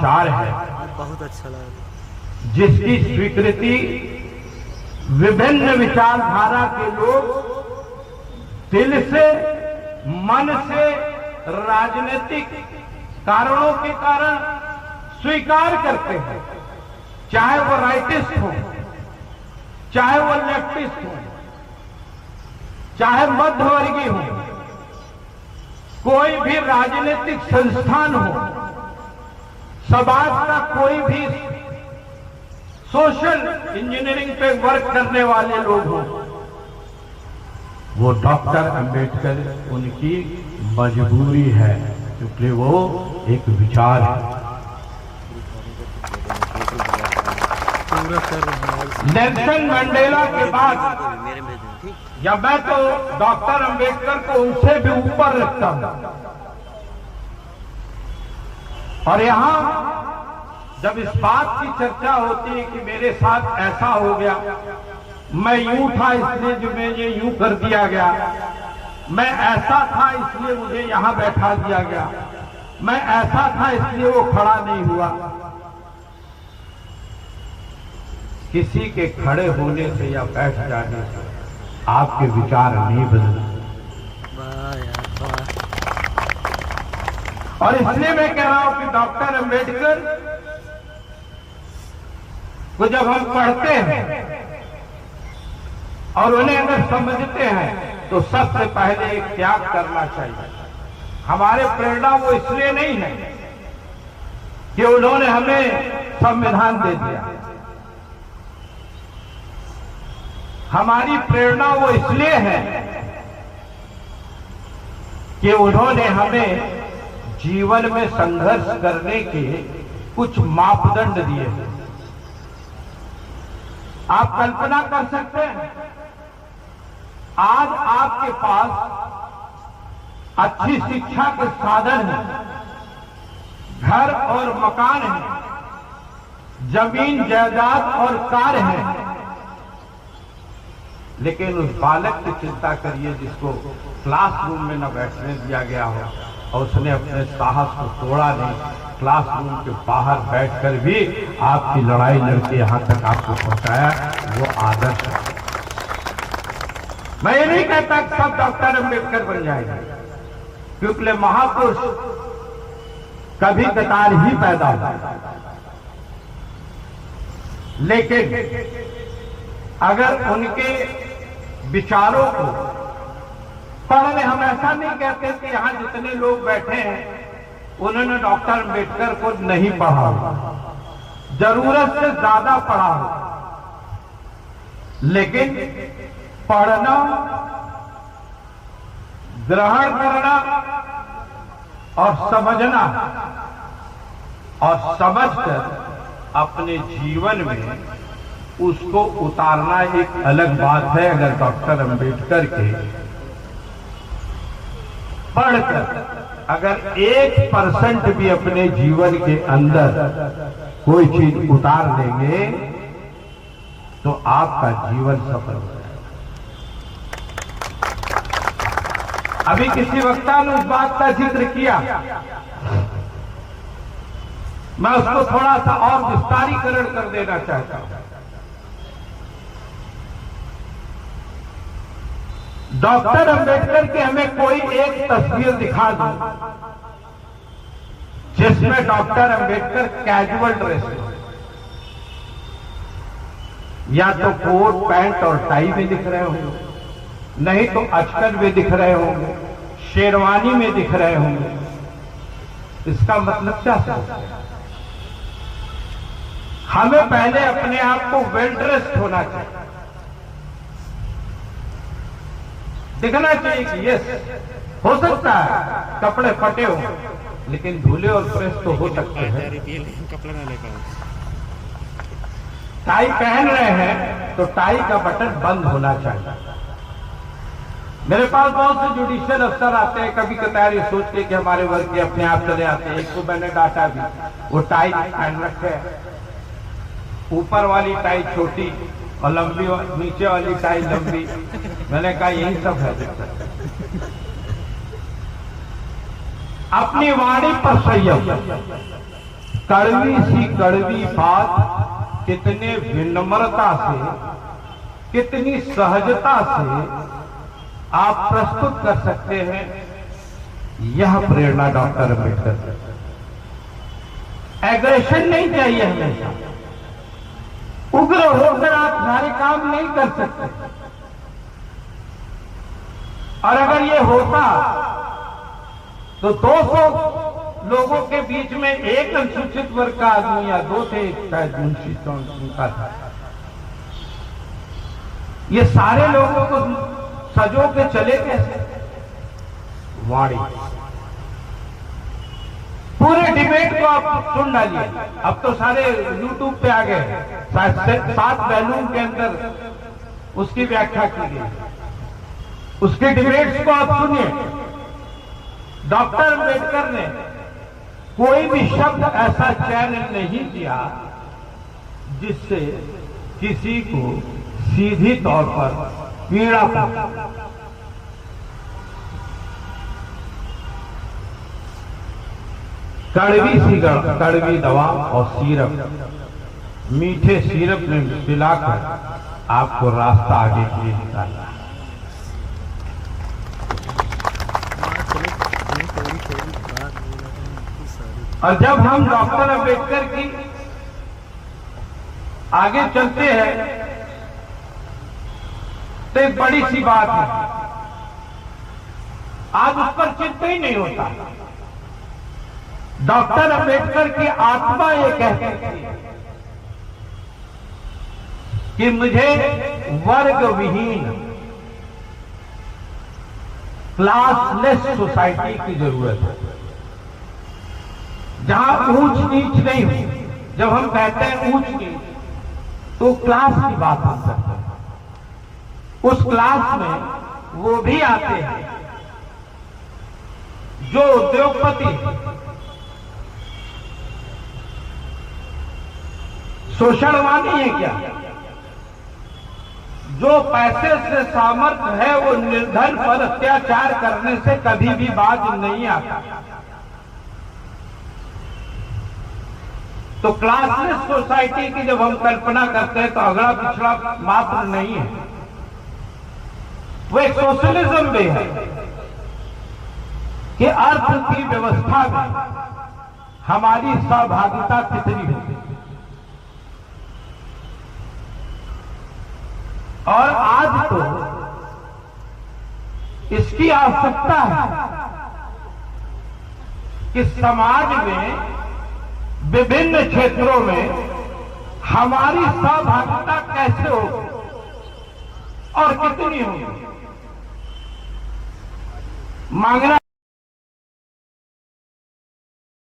विचार है, बहुत अच्छा लगा, जिसकी स्वीकृति विभिन्न विचारधारा के लोग दिल से, मन से, राजनीतिक कारणों के कारण स्वीकार करते हैं, चाहे वो राइटिस्ट हो, चाहे वो लेफ्टिस्ट हो, चाहे मध्यवर्गीय हो, कोई भी राजनीतिक संस्थान हो, समाज का कोई भी सोशल इंजीनियरिंग पे वर्क करने वाले लोग हों, वो डॉक्टर अंबेडकर उनकी मजबूरी है, क्योंकि वो एक विचार है। नेल्सन मंडेला के बाद या मैं तो डॉक्टर अंबेडकर को उनसे भी ऊपर रखता हूं। और यहां जब इस बात की चर्चा होती है कि मेरे साथ ऐसा हो गया, मैं यूं था इसलिए जो मुझे यूं कर दिया गया, मैं ऐसा था इसलिए मुझे यहां बैठा दिया गया, मैं ऐसा था इसलिए वो खड़ा नहीं हुआ, किसी के खड़े होने से या बैठ जाने से आपके विचार नहीं बदलते। और इसलिए मैं कह रहा हूं कि डॉक्टर अंबेडकर को जब हम पढ़ते हैं और उन्हें अगर समझते हैं तो सबसे पहले एक त्याग करना चाहिए। हमारे प्रेरणा वो इसलिए नहीं है कि उन्होंने हमें संविधान दे दिया, हमारी प्रेरणा वो इसलिए है कि उन्होंने हमें जीवन में संघर्ष करने के कुछ मापदंड दिए हैं। आप कल्पना कर सकते हैं, आज आपके पास अच्छी शिक्षा के साधन हैं, घर और मकान है, जमीन जायदाद और कार है, लेकिन उस बालक की चिंता करिए जिसको क्लासरूम में न बैठने दिया गया हो और उसने अपने साहस को तोड़ा नहीं, क्लासरूम के बाहर बैठकर भी आपकी लड़ाई लड़के यहां तक आपको पहुंचाया, वो आदर्श है। मैं ये नहीं कहता कि सब डॉक्टर अंबेडकर बन जाएंगे, क्योंकि महापुरुष कभी कतार ही पैदा होता, लेकिन अगर उनके विचारों को पढ़ने, हम ऐसा नहीं कहते कि यहां जितने लोग बैठे हैं उन्होंने डॉक्टर अंबेडकर को नहीं पढ़ा हो, जरूरत से ज्यादा पढ़ा हो, लेकिन पढ़ना, ग्रहण करना और समझना और समझकर अपने जीवन में उसको उतारना एक अलग बात है। अगर डॉक्टर अंबेडकर के पढ़कर अगर 1% भी अपने जीवन के अंदर कोई चीज उतार लेंगे तो आपका जीवन सफल हो जाएगा। अभी किसी वक्ता ने उस बात का जिक्र किया, मैं उसको थोड़ा सा और विस्तारीकरण कर देना चाहता हूं। डॉक्टर अंबेडकर की हमें कोई एक तस्वीर दिखा दो जिसमें डॉक्टर अंबेडकर कैजुअल ड्रेस में, या तो कोट पैंट और टाई में दिख रहे होंगे, नहीं तो अचकन में दिख रहे होंगे, शेरवानी में दिख रहे होंगे। इसका मतलब क्या है? हमें पहले अपने आप को वेल ड्रेस्ड होना चाहिए, दिखना चाहिए कि यस, हो सकता है कपड़े फटे हो लेकिन धुले और प्रेस तो हो सकते हैं। टाई पहन रहे हैं तो टाई का बटन बंद होना चाहिए। मेरे पास बहुत से जुडिशियल अफसर आते हैं, कभी कतार ये सोच के कि हमारे वर्ग के अपने आप चले आते हैं। एक को मैंने डांटा भी, वो टाई पहन रखे, ऊपर वाली टाई छोटी और लंबी, नीचे वाली टाई लंबी। मैंने कहा यही सब है। अपनी वाणी पर संयम, कड़वी सी कड़वी बात कितने विनम्रता से, कितनी सहजता से आप प्रस्तुत कर सकते हैं, यह प्रेरणा डॉक्टर अम्बेडकर। एग्रेशन नहीं चाहिए हमेशा, उग्र होकर आप सारे काम नहीं कर सकते। और अगर ये होता तो 200 लोगों के बीच में एक अनुसूचित वर्ग का आदमी या दो थे, शायद मुंशी उनका था, ये सारे लोगों को सजो के चले कैसे? वाणी पूरे डिबेट को आप सुन डालिए। अब तो सारे यूट्यूब पे आ गए, 7 बैलून के अंदर उसकी व्याख्या की गई। उसके डिबेट्स को आप सुनिए। डॉक्टर अम्बेडकर ने कोई भी शब्द ऐसा चयन नहीं किया जिससे किसी को सीधी तौर पर पीड़ा पहुंचे। कड़वी दवा और सिरप, मीठे सिरप में मिलाकर आपको रास्ता आगे के लिए निकालना है। और जब हम डॉक्टर अम्बेडकर की आगे चलते हैं तो एक बड़ी सी बात है, आज उस पर चिंता ही नहीं होता। डॉक्टर अम्बेडकर की आत्मा ये कहती थी कि मुझे वर्ग विहीन, क्लासलेस सोसाइटी की जरूरत है, जहां ऊंच नीच नहीं हो। जब हम कहते हैं ऊंच नीच तो क्लास की बात हम करते हैं। उस क्लास में वो भी आते हैं जो उद्योगपति, शोषणवादी है क्या, जो पैसे से सामर्थ्य है वो निर्धन पर अत्याचार करने से कभी भी बाज नहीं आता। तो क्लासलेस सोसाइटी की जब हम कल्पना करते हैं तो अगड़ा पिछड़ा मात्र नहीं है, वो एक सोशलिज्म भी है कि अर्थ की व्यवस्था में हमारी सहभागिता कितनी होगी। और आज तो इसकी आवश्यकता है कि समाज में विभिन्न क्षेत्रों में हमारी सहभागिता कैसे होगी और कितनी होगी, मांगना